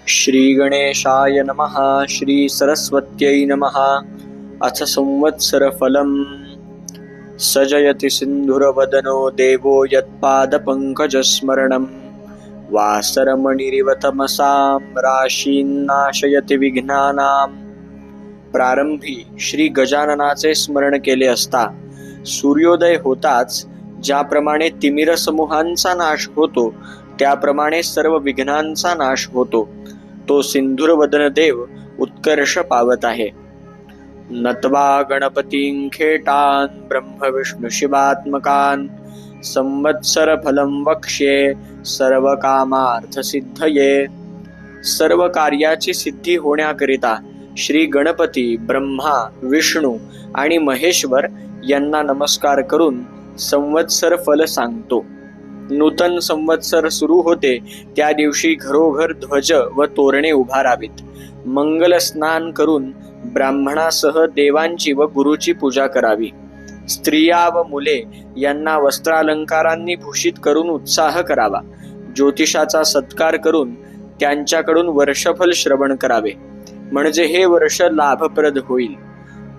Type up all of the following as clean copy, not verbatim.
श्री गणेशाय नमः। श्री सरस्वत्यै नमः। अथ संवत्सरफलम्। सजयति सिन्धुरवदनो देवो यत्पादपङ्कजस्मरणम्। वासरमणिरिव तमसां राशीन्नाशयति विघ्नानां। प्रारंभी श्री गजाननाचे स्मरण केले असता सूर्योदय होताच ज्याप्रमाणे तिमिर समूहांचा नाश होतो त्याप्रमाणे सर्व विघ्नांचा नाश होतो। तो सिंधुरवदन देव उत्कर्ष पावत आहे। नत्वा गणपतीं खेटान् ब्रह्म विष्णु शिवात्मकान् संवत्सर फलं वक्ष्ये सर्व कामार्थ सिद्धये। सर्व कार्याची सिद्धी होण्याकरिता श्री गणपती, ब्रह्मा, विष्णू आणि महेश्वर यांना नमस्कार करून संवत्सर फल सांगतो। नूतन संवत्सर सुरू होते त्या दिवशी घरोघर ध्वज व तोरणे उभारावीत। मंगल स्नान करून ब्राह्मणासह देवांची व गुरुची पूजा करावी। स्त्रिया व मुले यांना वस्त्रालंकारांनी भूषित करून उत्साह करावा। ज्योतिषाचा सत्कार करून त्यांच्याकडून वर्षफल श्रवण करावे, म्हणजे हे वर्ष लाभप्रद होईल।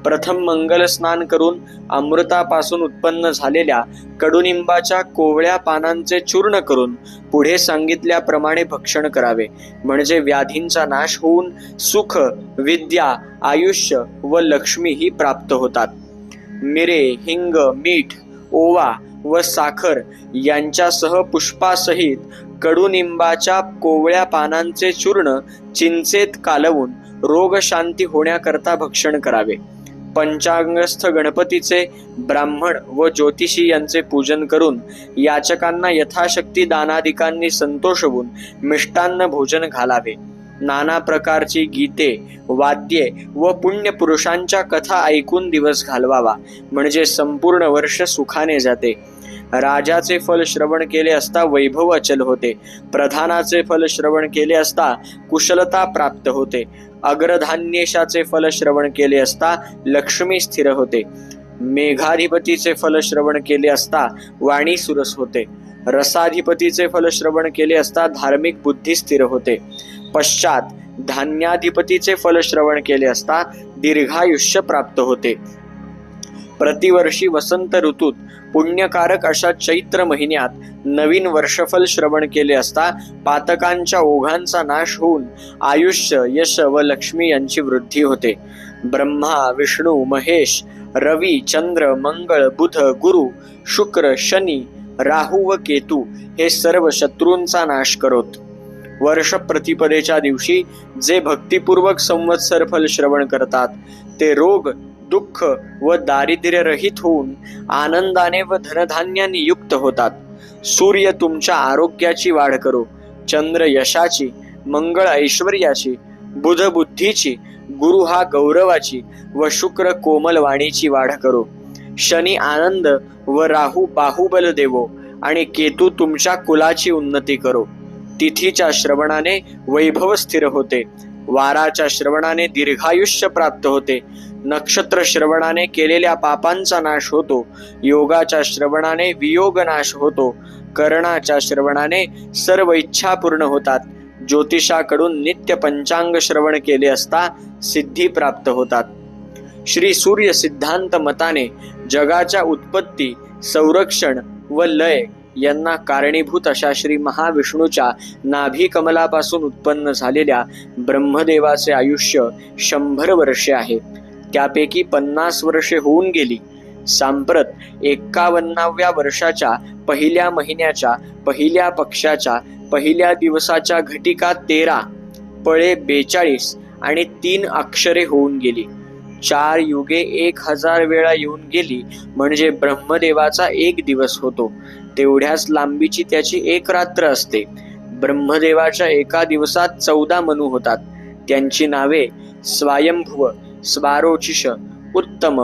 प्रथम मंगल स्नान करून अमृतापासून उत्पन्न झालेल्या कडुनिंबाच्या कोवळ्या पानांचे चूर्ण करून पुढे सांगितल्याप्रमाणे भक्षण करावे, म्हणजे व्याधींचा नाश होऊन सुख, विद्या, आयुष्य व लक्ष्मी ही प्राप्त होतात। मिरे, हिंग, मीठ, ओवा व साखर यांच्यासह पुष्पासहित कडुनिंबाच्या कोवळ्या पानांचे चूर्ण चिंचेत कालवून रोगशांती होण्याकरता भक्षण करावे। पंचांगस्थ गणपतीचे, ब्राह्मण व ज्योतिषी यांचे पूजन करून याचकांना यथाशक्ती दानादिकांनी संतोषवून मिष्टान्न भोजन घालावे। नाना प्रकारची गीते, वाद्ये व पुण्यपुरुषांच्या कथा ऐकून दिवस घालवावा, म्हणजे संपूर्ण वर्ष सुखाने जाते। राजाचे फल श्रवण केले असता वैभव अचल होते। प्रधानाचे फल श्रवण केले असता कुशलता प्राप्त होते। अग्रधान्येशाचे फल श्रवण केले असता लक्ष्मी स्थिर होते। मेघाधिपतीचे फल श्रवण केले असता वाणी सुरस होते। रसाधिपतीचे फल श्रवण केले असता धार्मिक बुद्धी स्थिर होते। पश्चात धान्याधिपतीचे फल श्रवण केले असता दीर्घायुष्य प्राप्त होते। प्रतिवर्षी वसंत ऋतूत पुण्यकारक अशा चैत्र महिन्यात नवीन वर्षफल श्रवण केले असता पातकांच्या ओघांचा नाश होऊन आयुष्य, यश व लक्ष्मी यांची वृद्धी होते। ब्रह्मा, विष्णू, महेश, रवी, चंद्र, मंगळ, बुध, गुरु, शुक्र, शनी, राहू व केतू हे सर्व शत्रूंचा नाश करोत। वर्ष प्रतिपदेच्या दिवशी जे भक्तिपूर्वक संवत्सर फल श्रवण करतात ते रोग, दुःख व दारिद्र्य रहित होऊन आनंदाने व धनधान्याने युक्त होतात। सूर्य तुमच्या आरोग्याची वाढ करो, चंद्र यशाची, मंगळ ऐश्वर्याची, बुध बुद्धीची, गुरु हा गौरवाची व शुक्र कोमल वाणीची वाढ करो। शनी आनंद व राहू बाहुबल देवो आणि केतू तुमच्या कुलाची उन्नती करो। तिथीच्या श्रवणाने वैभव स्थिर होते। वाराच्या श्रवणाने दीर्घायुष्य प्राप्त होते। नक्षत्र श्रवणाने केलेल्या पापांचा नाश होतो। योगाच्या श्रवणाने वियोग नाश होतो। कर्णाच्या श्रवणाने सर्व इच्छा पूर्ण होतात। ज्योतिषाकडून नित्य पंचांग श्रवण केले असता सिद्धी प्राप्त होतात। श्री सूर्य सिद्धांत मताने जगाच्या उत्पत्ती, संरक्षण व लय यांना कारणीभूत अशा श्री महाविष्णूच्या नाभी कमलापासून उत्पन्न झालेल्या ब्रह्मदेवाचे आयुष्य 100 वर्षे आहे। त्यापैकी 50 वर्षे होऊन गेली। सांप्रत 51व्या वर्षाच्या पहिल्या महिन्याच्या पहिल्या पक्षाच्या पहिल्या दिवसाच्या घटिका 13, पळे 42 आणि 3 अक्षरे होऊन गेली। 4 युगे 1000 वेळा येऊन गेली, म्हणजे ब्रह्मदेवाचा 1 दिवस होतो। तेवढ्याच लांबीची त्याची 1 रात्र असते। ब्रह्मदेवाच्या एका दिवसात 14 मनू होतात। त्यांची नावे स्वायंभुव, स्वारोचिष, उत्तम,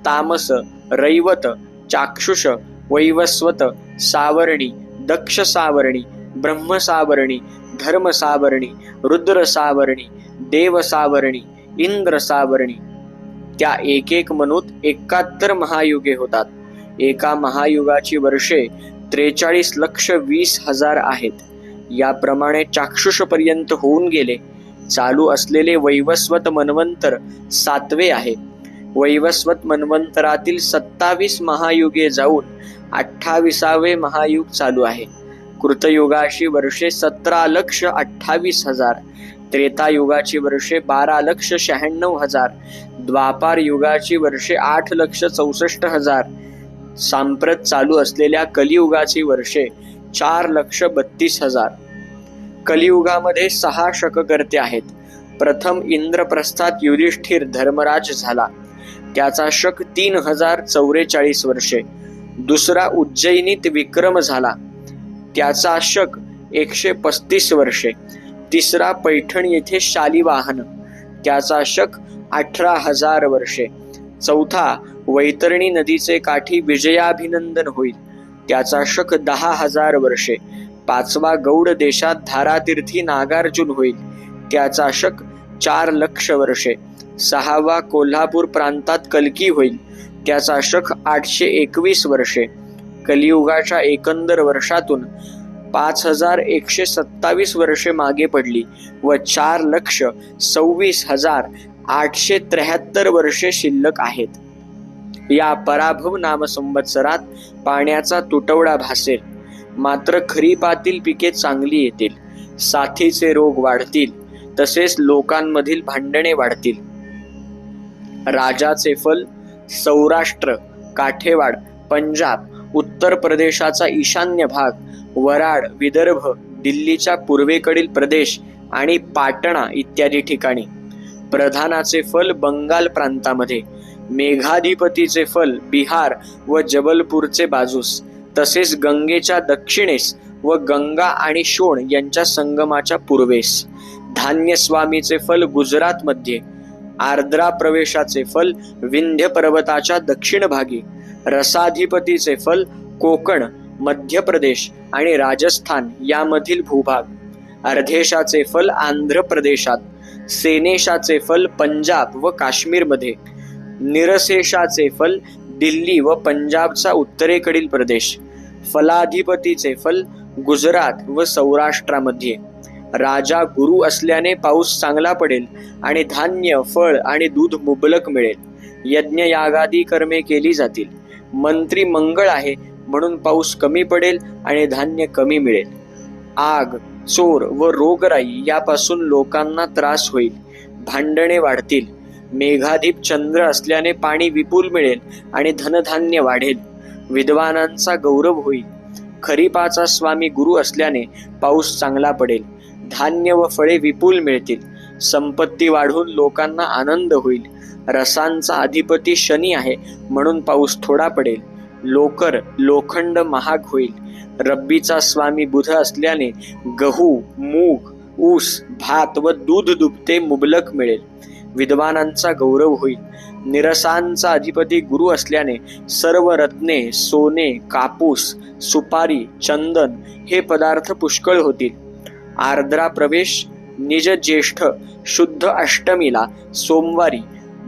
तामस, रैवत, चाक्षुष, वैवस्वत, सावर्णी, दक्ष सावर्णी, ब्रह्म सावर्णी, धर्म सावर्णी, रुद्र सावर्णी, देव सावर्णी, इंद्र सावर्णी। त्या एक मनूत 71 महायुगे होतात। एका महायुगाची वर्षे 43,20,000 आहेत। याप्रमाणे चाक्षुषपर्यंत होऊन गेले. चालू असलेले वैवस्वत मन्वंतर 7वे आहे. वैवस्वत मन्वंतरातील 27 महायुगे जाऊन 28वे महायुग चालू आहे. कृतयुगाची वर्षे 17,28,000, त्रेतायुगाची वर्षे 12,96,000, द्वापार युगाची वर्षे 8,64,000, सांप्रत चालू असलेल्या कलियुगाची वर्षे 4,32,000. कलियुगामध्ये 6 शककर्ते आहेत. प्रथम इंद्रप्रस्थात युधिष्ठिर धर्मराज झाला, त्याचा शक 3,044 वर्षे. दुसरा उज्जैनीत विक्रम झाला, त्याचा शक 135 वर्षे. तिसरा पैठण येथे शालिवाहन, त्याचा शक 18,000 वर्षे. चौथा वैतरणी नदीचे काठी विजयाभिनंदन होईल, त्याचा शक 10,000 वर्षे. पाचवा गौड देशात धारातीर्थी नागार्जुन होईल, त्याचा शक 4 लक्ष वर्षे. सहावा कोल्हापूर प्रांतात कल्की होईल, त्याचा शक 821 वर्षे. कलियुगाच्या एकंदर वर्षातून 5,127 वर्षे मागे पडली व 4,26,873 वर्षे शिल्लक आहेत. या पराभव नाम संवत्सरात पाण्याचा तुटवडा भासेल, मात्र खरीपातील पिके चांगली येतील. साथीचे रोग वाढतील, तसेच लोकांमधील भांडणे वाढतील. राजाचे फल सौराष्ट्र, काठेवाड, पंजाब, उत्तर प्रदेशाचा ईशान्य भाग, वराड, विदर्भ, दिल्लीच्या पूर्वेकडील प्रदेश आणि पाटणा इत्यादी ठिकाणी. प्रधानाचे फल बंगाल प्रांतामध्ये, मेघाधिपतीचे फल बिहार व जबलपूरचे बाजूस, तसेच गंगेच्या दक्षिणेस व गंगा आणि शोण यांच्या संगमाच्या पूर्वेस. धान्य स्वामीचे फल गुजरातमध्ये, आर्द्रा प्रवेशाचे फल विंध्य पर्वताच्या दक्षिण भागी, रसाधिपतीचे फल कोकण, मध्य प्रदेश आणि राजस्थान यामधील भूभाग, अर्धेशाचे फल आंध्र प्रदेशात, सेनेशाचे फल पंजाब व काश्मीरमध्ये, निरशेषाचे फल दिल्ली व पंजाबचा उत्तरेकडील प्रदेश, फलाधिपतीचे फल गुजरात व सौराष्ट्रामध्ये. राजा गुरु असल्याने पाऊस चांगला पडेल आणि धान्य, फळ आणि दूध मुबलक मिळेल. यज्ञ यागादी कर्मे केली जातील. मंत्री मंगळ आहे म्हणून पाऊस कमी पडेल आणि धान्य कमी मिळेल. आग, चोर व रोगराई यापासून लोकांना त्रास होईल. भांडणे वाढतील. मेघाधिप चंद्र असल्याने पाणी विपुल मिळेल आणि धनधान्य वाढेल. विद्वानांचा गौरव होईल. खरीपाचा स्वामी गुरु असल्याने पाऊस चांगला पडेल. धान्य व फळे विपुल मिळतील. संपत्ती वाढून लोकांना आनंद होईल. रसांचा अधिपती शनी आहे म्हणून पाऊस थोडा पडेल. लोखंड महाग होईल. रब्बीचा स्वामी बुध असल्याने गहू, मूग, ऊस, भात व दूध दुभते मुबलक मिळेल. विद्वानांचा गौरव होईल. निरसांचा अधिपती गुरु असल्याने सर्व रत्ने, सोने, कापूस, सुपारी, चंदन हे पदार्थ पुष्कळ होतील. आर्द्रा प्रवेश निज ज्येष्ठ शुद्ध अष्टमीला सोमवारी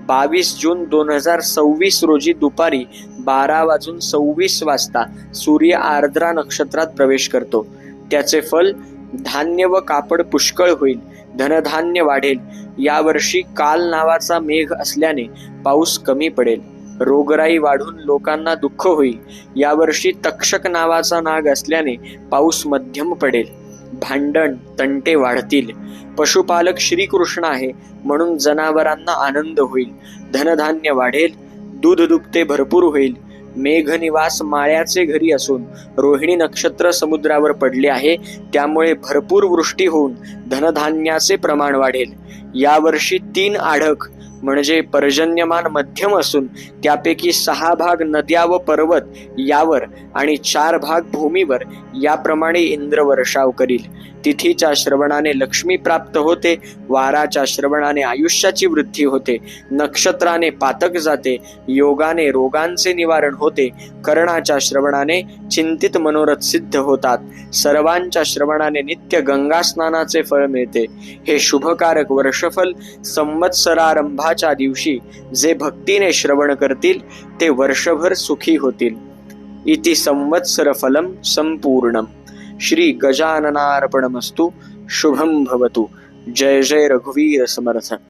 22 जून 2026 रोजी दुपारी 12:26 सूर्य आर्द्रा नक्षत्रात प्रवेश करतो. त्याचे फल धान्य व कापड पुष्कळ होईल. धनधान्य वाढेल. यावर्षी काल नावाचा मेघ असल्याने पाऊस कमी पडेल. रोगराई वाढून लोकांना दुःख होईल. यावर्षी तक्षक नावाचा नाग असल्याने पाऊस मध्यम पडेल. भांडण, तंटे वाढतील. पशुपालक श्रीकृष्ण आहे म्हणून जनावरांना आनंद होईल. धनधान्य वाढेल. दूध दुभते भरपूर होईल. मेघनिवास माळ्याचे घरी असून रोहिणी नक्षत्र समुद्रावर पडले आहे, त्यामुळे भरपूर वृष्टी होऊन धनधान्याचे प्रमाण वाढेल. यावर्षी 3 आढक म्हणजे पर्जन्यमान मध्यम असून त्यापैकी 6 भाग नद्या व पर्वत यावर आणि 4 भाग भूमीवर याप्रमाणे इंद्र वर्षाव करील. तिथीच्या श्रवणाने लक्ष्मी प्राप्त होते. वाराच्या श्रवणाने आयुष्याची वृद्धी होते. नक्षत्राने पातक जाते. योगाने रोगांचे निवारण होते. कर्णाच्या श्रवणाने चिंतित मनोरथ सिद्ध होतात. सर्वांच्या श्रवणाने नित्य गंगा स्नानाचे फळ मिळते. हे शुभकारक वर्षफल संवत्सरारंभाच्या दिवशी जे भक्तीने श्रवण करतील ते वर्षभर सुखी होतील. इति संवत्सर फलम संपूर्णम. श्री गजाननार्पणमस्तु. शुभम भवतु. जय जय रघुवीर समर्थ.